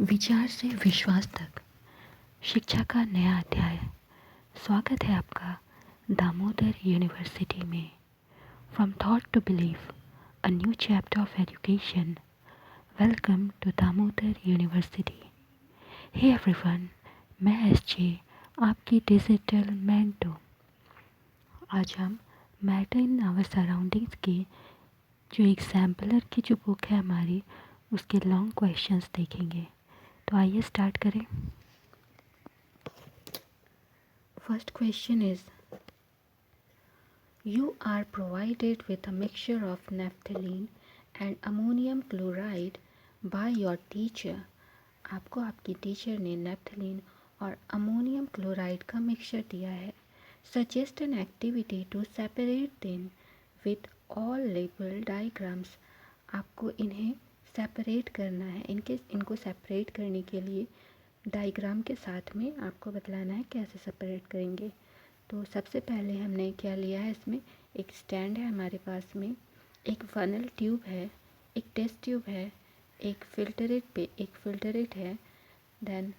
विचार से विश्वास तक शिक्षा का नया अध्याय। स्वागत है आपका दामोदर यूनिवर्सिटी में। From thought to believe, a new chapter of education. Welcome to Damodar University. Hey everyone, मैं एसजे, आपकी डिजिटल मेंटो। आज हम मैटर इन आवर सराउंडिंग्स की जो एग्जाम्पलर की जो बुक है हमारी, उसके लॉन्ग क्वेश्चंस देखेंगे। तो आइए स्टार्ट करें। First question is, you are provided with a mixture of naphthalene and ammonium chloride by your teacher. आपको आपकी टीचर ने नैप्थलीन और अमोनियम क्लोराइड का मिक्सचर दिया है। Suggest an activity to separate them with all label diagrams. आपको इन्हें separate करना है। इनको सेपरेट करने के लिए डायग्राम के साथ में आपको बतलाना है कैसे सेपरेट करेंगे। तो सबसे पहले हमने क्या लिया है, इसमें एक स्टैंड है हमारे पास में, एक फनल ट्यूब है, एक टेस्ट ट्यूब है, एक फिल्टरेट है। देन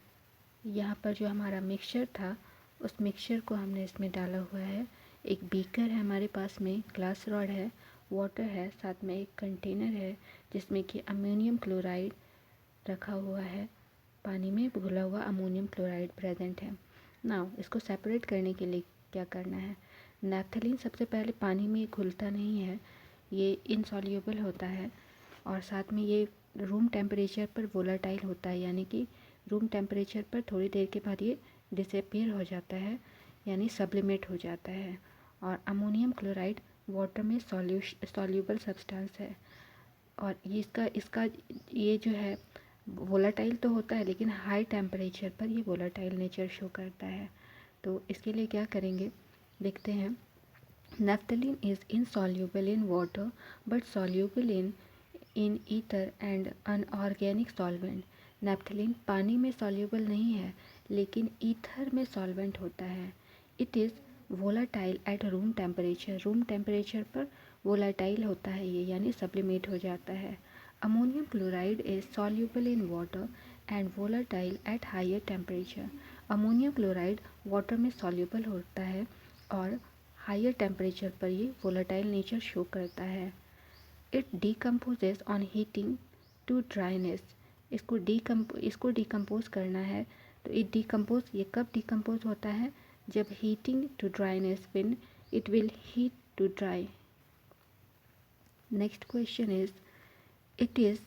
यहाँ पर जो हमारा मिक्सचर था उस मिक्सचर को हमने इसमें डाला हुआ है। एक बीकर है हमारे पास में, ग्लास रॉड है, वाटर है, साथ में एक कंटेनर है जिसमें कि अमोनियम क्लोराइड रखा हुआ है। पानी में घुला हुआ अमोनियम क्लोराइड प्रेजेंट है। नाउ इसको सेपरेट करने के लिए क्या करना है। नैप्थलीन सबसे पहले पानी में घुलता नहीं है, ये इनसॉल्यूबल होता है और साथ में ये रूम टेम्परेचर पर वोलाटाइल होता है, यानी कि रूम टेम्परेचर पर थोड़ी देर के बाद ये डिसअपीयर हो जाता है, यानी सब्लिमेट हो जाता है। और अमोनियम क्लोराइड वाटर में सॉल्यूबल सब्सटेंस है और ये इसका ये जो है वोलाटाइल तो होता है, लेकिन हाई टेम्परेचर पर ये वोलाटाइल नेचर शो करता है। तो इसके लिए क्या करेंगे, देखते हैं। Naphthalene is insoluble in water but soluble in ether and unorganic solvent. Naphthalene पानी में सॉल्यूबल नहीं है लेकिन ईथर में सॉल्वेंट होता है। It is volatile at room temperature. Room temperature पर वोलाटाइल होता है ये, यानी सब्लिमेट हो जाता है। Ammonium chloride is soluble in water and volatile at higher temperature. Ammonium chloride water में सॉल्यूबल होता है और हायर टेम्परेचर पर ये वोलाटाइल नेचर शो करता है। It decomposes on heating to dryness. इसको डिकम्पोज करना है। तो ये कब डिकम्पोज होता है, जब heating to dryness, when it will heat to dry. Next question is, it is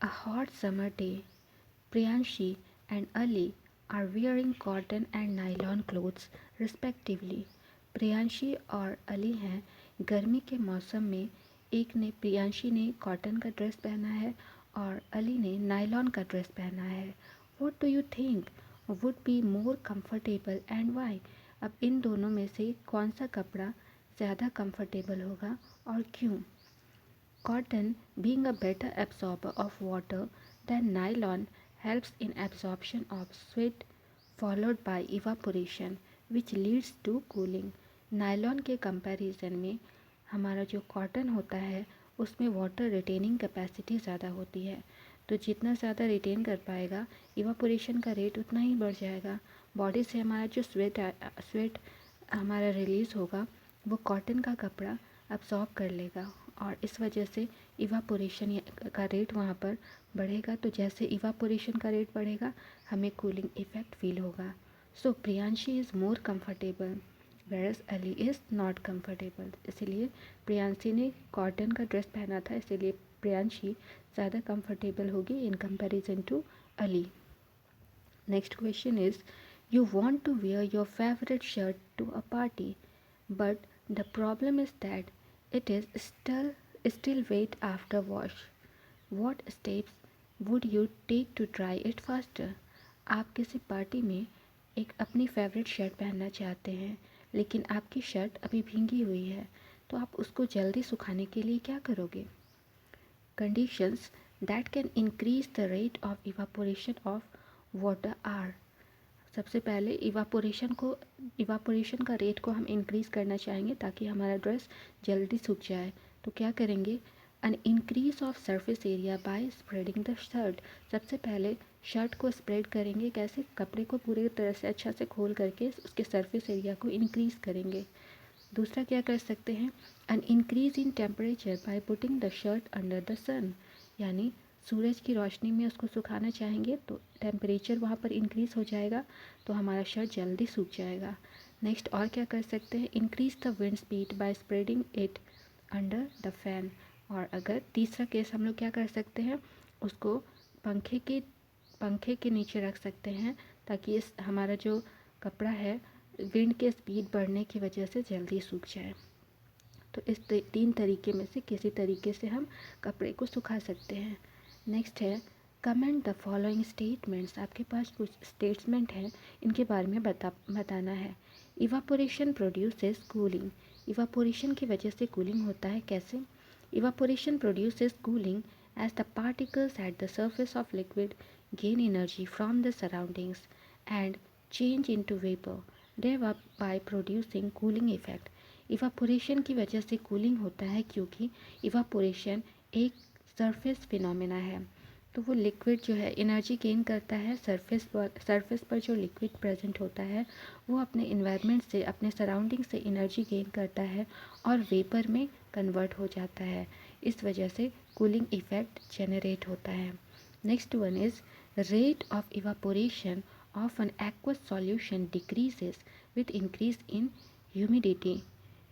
a hot summer day. Priyanshi and Ali are wearing cotton and nylon clothes respectively. Priyanshi और अली हैं गर्मी के मौसम में। प्रियांशी ने कॉटन का ड्रेस पहना है और अली ने नायलॉन का ड्रेस पहना है। What do you think would be more comfortable and why? अब इन दोनों में से कौन सा कपड़ा ज़्यादा कंफर्टेबल होगा और क्यों? Cotton, being a better absorber of water than nylon, helps in absorption of sweat followed by evaporation, which leads to cooling. Nylon के कंपैरिजन में हमारा जो कॉटन होता है उसमें वाटर रिटेनिंग कैपेसिटी ज़्यादा होती है, तो जितना ज़्यादा रिटेन कर पाएगा इवापोरेशन का रेट उतना ही बढ़ जाएगा। बॉडी से हमारा जो स्वेट हमारा रिलीज़ होगा वो कॉटन का कपड़ा अब्सॉर्ब कर लेगा और इस वजह से इवापोरेशन का रेट वहाँ पर बढ़ेगा। तो जैसे इवापोरेशन का रेट बढ़ेगा हमें कूलिंग इफ़ेक्ट फील होगा। So Priyanshi is more comfortable whereas Ali is not comfortable. इसीलिए प्रियांशी ने कॉटन का ड्रेस पहना था, इसीलिए प्रियांशी ज़्यादा कंफर्टेबल होगी in comparison to Ali. Next question is, you want to wear your favourite shirt to a party but the problem is that it is still wet after wash. What steps would you take to dry it faster? आप किसी party में एक अपनी favourite shirt पहनना चाहते हैं लेकिन आपकी शर्ट अभी भींगी हुई है, तो आप उसको जल्दी सुखाने के लिए क्या करोगे? Conditions that can increase the rate of evaporation of water are, सबसे पहले इवापोरेशन का रेट को हम इंक्रीज़ करना चाहेंगे ताकि हमारा ड्रेस जल्दी सूख जाए। तो क्या करेंगे, an increase of surface area bye spreading the shirt. सबसे पहले शर्ट को स्प्रेड करेंगे, कैसे? कपड़े को पूरी तरह से अच्छा से खोल करके उसके सरफेस एरिया को इंक्रीज करेंगे। दूसरा क्या कर सकते हैं? An increase in temperature by putting the shirt under the sun, यानी सूरज की रोशनी में उसको सुखाना चाहेंगे तो टेम्परेचर वहाँ पर इंक्रीज हो जाएगा, तो हमारा शर्ट जल्दी सूख जाएगा। नेक्स्ट और क्या कर सकते हैं? Increase the wind speed bye spreading it under the fan. और अगर तीसरा केस हम लोग क्या कर सकते हैं, उसको पंखे के नीचे रख सकते हैं, ताकि इस हमारा जो कपड़ा है विंड के स्पीड बढ़ने की वजह से जल्दी सूख जाए। तो इस तीन तरीके में से किसी तरीके से हम कपड़े को सुखा सकते हैं। नेक्स्ट है कमेंट द फॉलोइंग स्टेटमेंट्स। आपके पास कुछ स्टेटमेंट हैं, इनके बारे में बताना है। Evaporation produces cooling. इवापोरेशन की वजह से कूलिंग होता है, कैसे? Evaporation produces cooling as the particles at the surface of liquid gain energy from the surroundings and change into vapor, thereby producing cooling effect। Evaporation की वजह से कूलिंग होता है क्योंकि इवापोरेशन एक सरफेस फिनोमेना है। तो वो लिक्विड जो है एनर्जी गेन करता है सरफेस पर जो लिक्विड प्रेजेंट होता है वो अपने इन्वायरमेंट से, अपने सराउंडिंग से एनर्जी गेन करता है और वेपर में कन्वर्ट हो जाता है। इस वजह से कूलिंग इफेक्ट जनरेट होता है। Next one is rate of evaporation of an aqueous solution decreases with increase in humidity.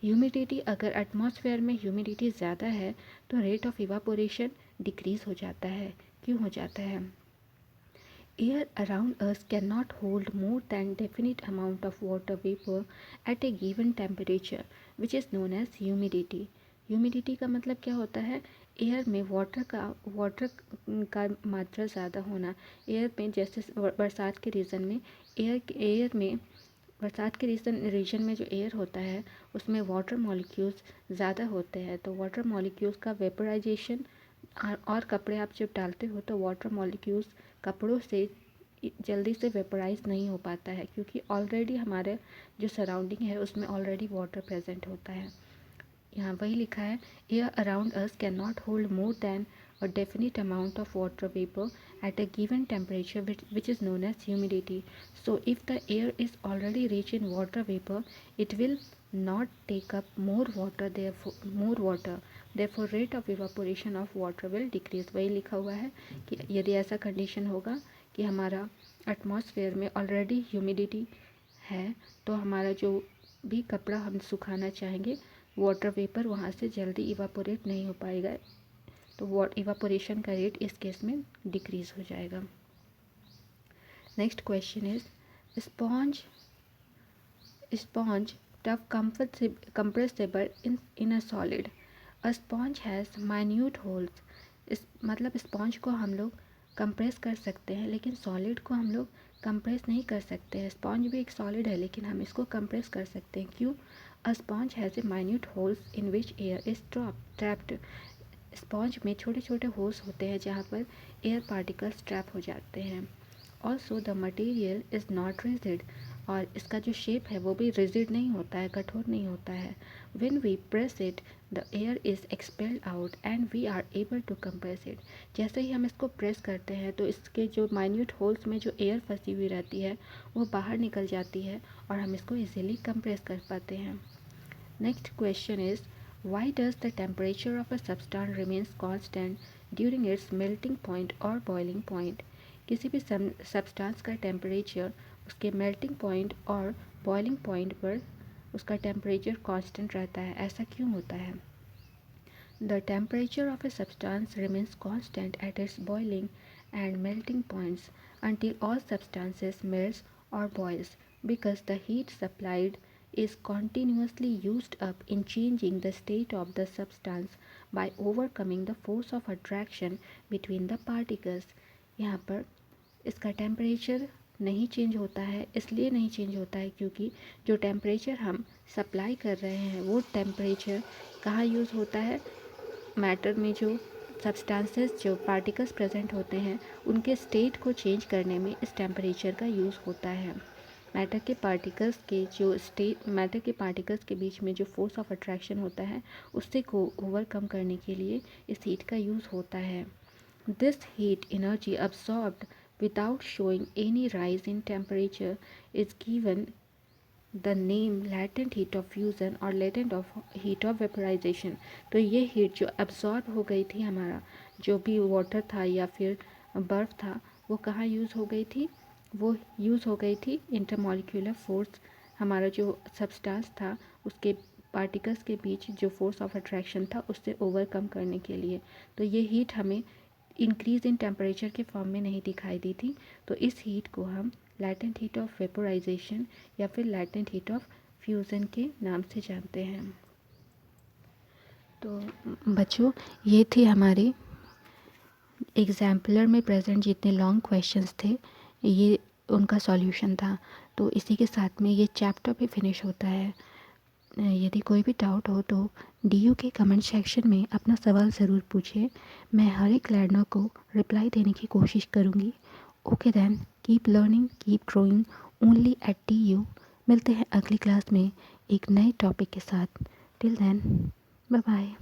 Humidity, अगर एटमॉस्फेयर में ह्यूमिडिटी ज़्यादा है तो रेट ऑफ इवापोरेशन डिक्रीज़ हो जाता है। क्यों हो जाता है? Air around us can not hold more than definite amount of water vapour at a given temperature which is known as humidity. Humidity का मतलब क्या होता है? एयर में वाटर का मात्रा ज़्यादा होना। एयर में जैसे बरसात के रीजन में बरसात के रीजन में जो एयर होता है उसमें वाटर मॉलिक्यूल्स ज़्यादा होते हैं, तो वाटर मॉलिक्यूल्स का वेपराइजेशन, और कपड़े आप जब डालते हो तो वाटर मॉलिक्यूल्स कपड़ों से जल्दी से वेपराइज नहीं हो पाता है, क्योंकि ऑलरेडी हमारे जो सराउंडिंग है उसमें ऑलरेडी वाटर प्रेजेंट होता है। यहाँ वही लिखा है, air around us can not hold more then a definite amount of water vapor at a given temperature which is known as humidity. So if the air is already rich in water vapor, it will not take up more water, therefore rate of evaporation of water will decrease। वही लिखा हुआ है कि यदि ऐसा condition होगा कि हमारा एटमॉस्फेयर में ऑलरेडी ह्यूमिडिटी है तो हमारा जो भी कपड़ा हम सुखाना चाहेंगे वाटर वेपर वहाँ से जल्दी इवापोरेट नहीं हो पाएगा, तो इवापोरेशन का रेट इस केस में डिक्रीज हो जाएगा। Next question is sponge tough compressible in a solid। A sponge has minute holes। इस मतलब स्पॉन्ज को हम लोग कंप्रेस कर सकते हैं, लेकिन सॉलिड को हम लोग कंप्रेस नहीं कर सकते हैं। स्पॉन्ज भी एक सॉलिड है लेकिन हम इसको कंप्रेस कर सकते हैं। क्यों? अ sponge has a minute holes in which air is trapped. Sponge में छोटे छोटे होल्स होते हैं जहाँ पर एयर पार्टिकल्स ट्रैप हो जाते हैं। Also the material is not rigid, और इसका जो शेप है वो भी रिजिड नहीं होता है, कठोर नहीं होता है। When we press it the air is expelled out and we are able to compress it. जैसे ही हम इसको प्रेस करते हैं तो इसके जो माइन्यूट होल्स में जो एयर फंसी हुई रहती है वो बाहर निकल जाती है और हम इसको इजीली कंप्रेस कर पाते हैं। Next question is why does the temperature of a substance remains constant during its melting point or boiling point। किसी भी सब्सटेंस का टेम्परेचर उसके मेल्टिंग पॉइंट और बॉइलिंग पॉइंट पर उसका टेम्परेचर कांस्टेंट रहता है, ऐसा क्यों होता है? The temperature of a substance remains constant at its boiling and melting points until all substances melts or boils, because the heat supplied is continuously used up in changing the state of the substance by overcoming the force of attraction between the particles। यहाँ पर इसका temperature नहीं change होता है, इसलिए नहीं change होता है क्योंकि जो टेम्परेचर हम सप्लाई कर रहे हैं वो टेम्परेचर कहाँ यूज़ होता है? मैटर में जो सब्सटेंसेस, जो पार्टिकल्स प्रेजेंट होते हैं उनके स्टेट को चेंज करने में इस टेम्परेचर का यूज़ होता है। मैटर के पार्टिकल्स के बीच में जो फोर्स ऑफ अट्रैक्शन होता है उससे को ओवरकम करने के लिए इस हीट का यूज़ होता है। This heat energy absorbed without showing any rise in temperature is given the name latent heat of fusion और लेटेंट हीट ऑफ वेपराइजेशन। तो ये हीट जो एब्जॉर्ब हो गई थी, हमारा जो भी वाटर था या फिर बर्फ़ था, वो कहाँ यूज़ हो गई थी? वो यूज़ हो गई थी इंटरमॉलिक्यूलर फोर्स, हमारा जो सब्सटेंस था उसके पार्टिकल्स के बीच जो फोर्स ऑफ अट्रैक्शन था उससे ओवरकम करने के लिए। तो ये हीट हमें इंक्रीज़ इन टेम्परेचर के फॉर्म में नहीं दिखाई दी थी। तो इस हीट को हम लैटेंट हीट ऑफ वेपोराइजेशन या फिर लैटेंट हीट ऑफ फ्यूज़न के नाम से जानते हैं। तो बच्चों, ये थे हमारे एग्जाम्पलर में प्रेजेंट जितने लॉन्ग क्वेश्चंस थे, ये उनका सॉल्यूशन था। तो इसी के साथ में ये चैप्टर भी फिनिश होता है। यदि कोई भी डाउट हो तो डीयू के कमेंट सेक्शन में अपना सवाल ज़रूर पूछिए। मैं हर एक लर्नर को रिप्लाई देने की कोशिश करूँगी। Okay then, keep learning, keep growing only at DU. मिलते हैं अगली क्लास में एक नए टॉपिक के साथ। Till then, bye bye.